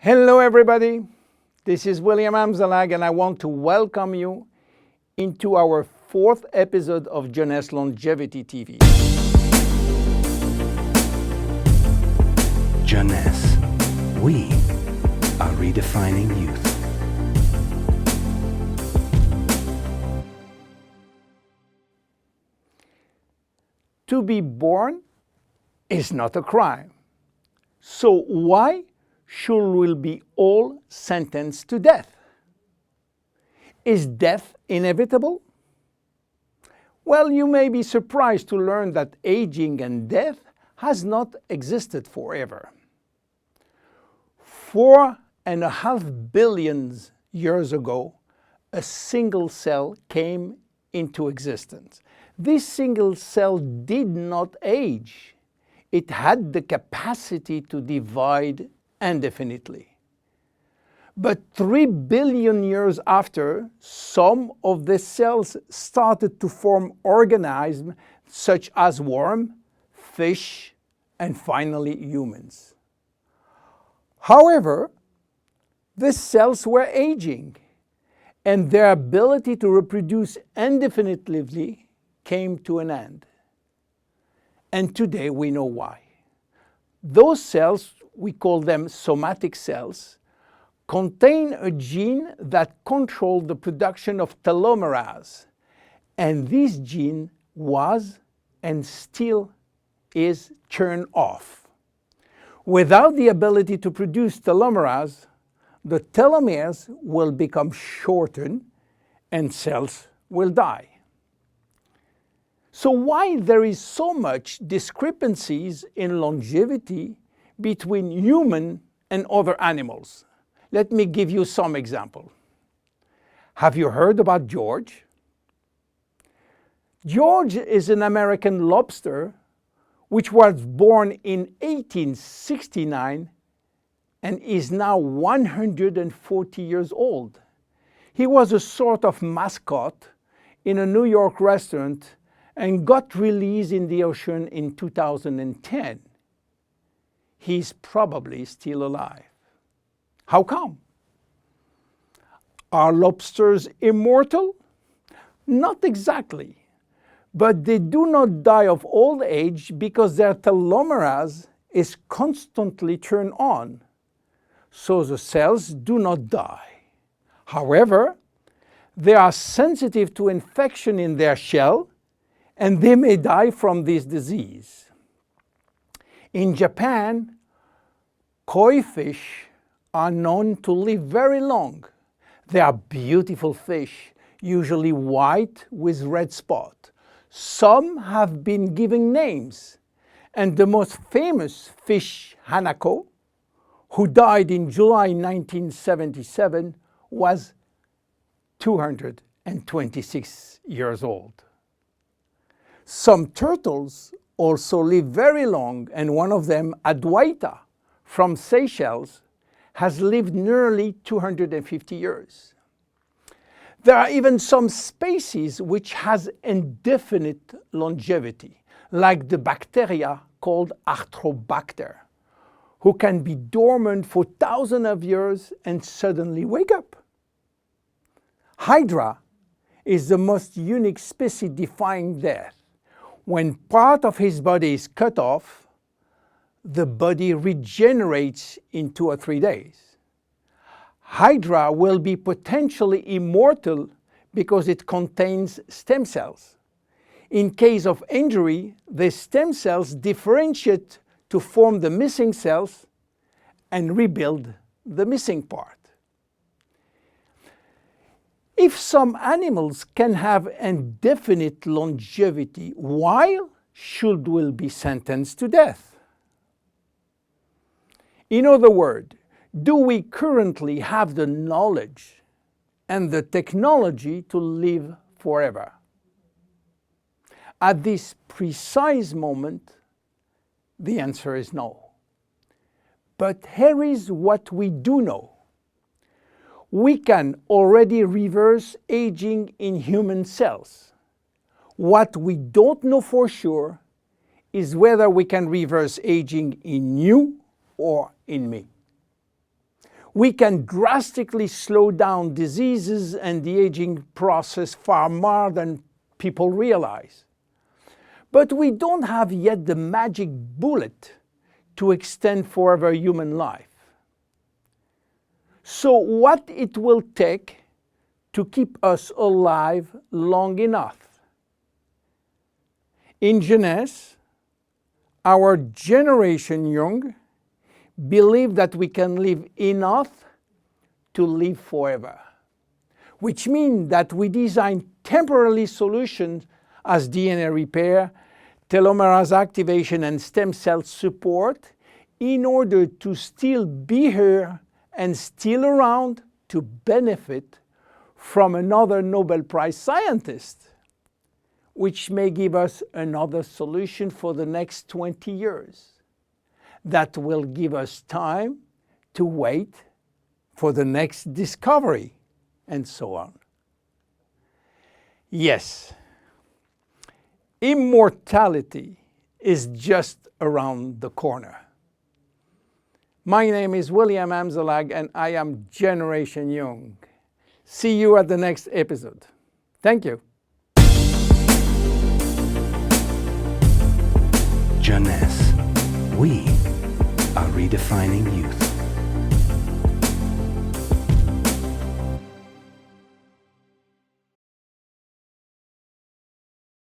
Hello everybody, this is William Amzalag and I want to welcome you into our fourth episode of Jeunesse Longevity TV. Jeunesse, we are redefining youth. To be born is not a crime. So why should we be all sentenced to death? Is death inevitable? Well, you may be surprised to learn that aging and death has not existed forever. 4.5 billion years ago, a single cell came into existence. This single cell did not age. It had the capacity to divide indefinitely. But 3 billion years after, some of the cells started to form organisms such as worms, fish, and finally humans. However, the cells were aging, and their ability to reproduce indefinitely came to an end. And today we know why. Those cells, we call them somatic cells, contain a gene that controls the production of telomeres. And this gene was and still is turned off. Without the ability to produce telomeres, the telomeres will become shortened and cells will die. So why there is so much discrepancies in longevity between human and other animals? Let me give you some example. Have you heard about George? George is an American lobster which was born in 1869 and is now 140 years old. He was a sort of mascot in a New York restaurant and got released in the ocean in 2010. He's probably still alive. How come? Are lobsters immortal? Not exactly, but they do not die of old age because their telomeres is constantly turned on, so the cells do not die. However, they are sensitive to infection in their shell, and they may die from this disease. In Japan, koi fish are known to live very long. They are beautiful fish, usually white with red spot. Some have been given names, and the most famous fish, Hanako, who died in July 1977, was 226 years old. Some turtles also live very long, and one of them, Adwaita, from Seychelles, has lived nearly 250 years. There are even some species which has indefinite longevity, like the bacteria called Arthrobacter, who can be dormant for thousands of years and suddenly wake up. Hydra is the most unique species defying death. When part of his body is cut off, the body regenerates in 2 or 3 days. Hydra will be potentially immortal because it contains stem cells. In case of injury, the stem cells differentiate to form the missing cells and rebuild the missing part. If some animals can have indefinite longevity, why should we be sentenced to death? In other words, do we currently have the knowledge and the technology to live forever? At this precise moment, the answer is no. But here is what we do know. We can already reverse aging in human cells. What we don't know for sure is whether we can reverse aging in you or in me. we can drastically slow down diseases and the aging process far more than people realize. But we don't have yet the magic bullet to extend forever human life. So what it will take to keep us alive long enough? In Jeunesse, our generation young believe that we can live enough to live forever, which means that we design temporary solutions as DNA repair, telomerase activation, and stem cell support in order to still be here and still around to benefit from another Nobel Prize scientist, which may give us another solution for the next 20 years. That will give us time to wait for the next discovery, and so on. Yes, immortality is just around the corner. My name is William Amzalag, and I am Generation Young. See you at the next episode. Thank you. Jeunesse. We are redefining youth.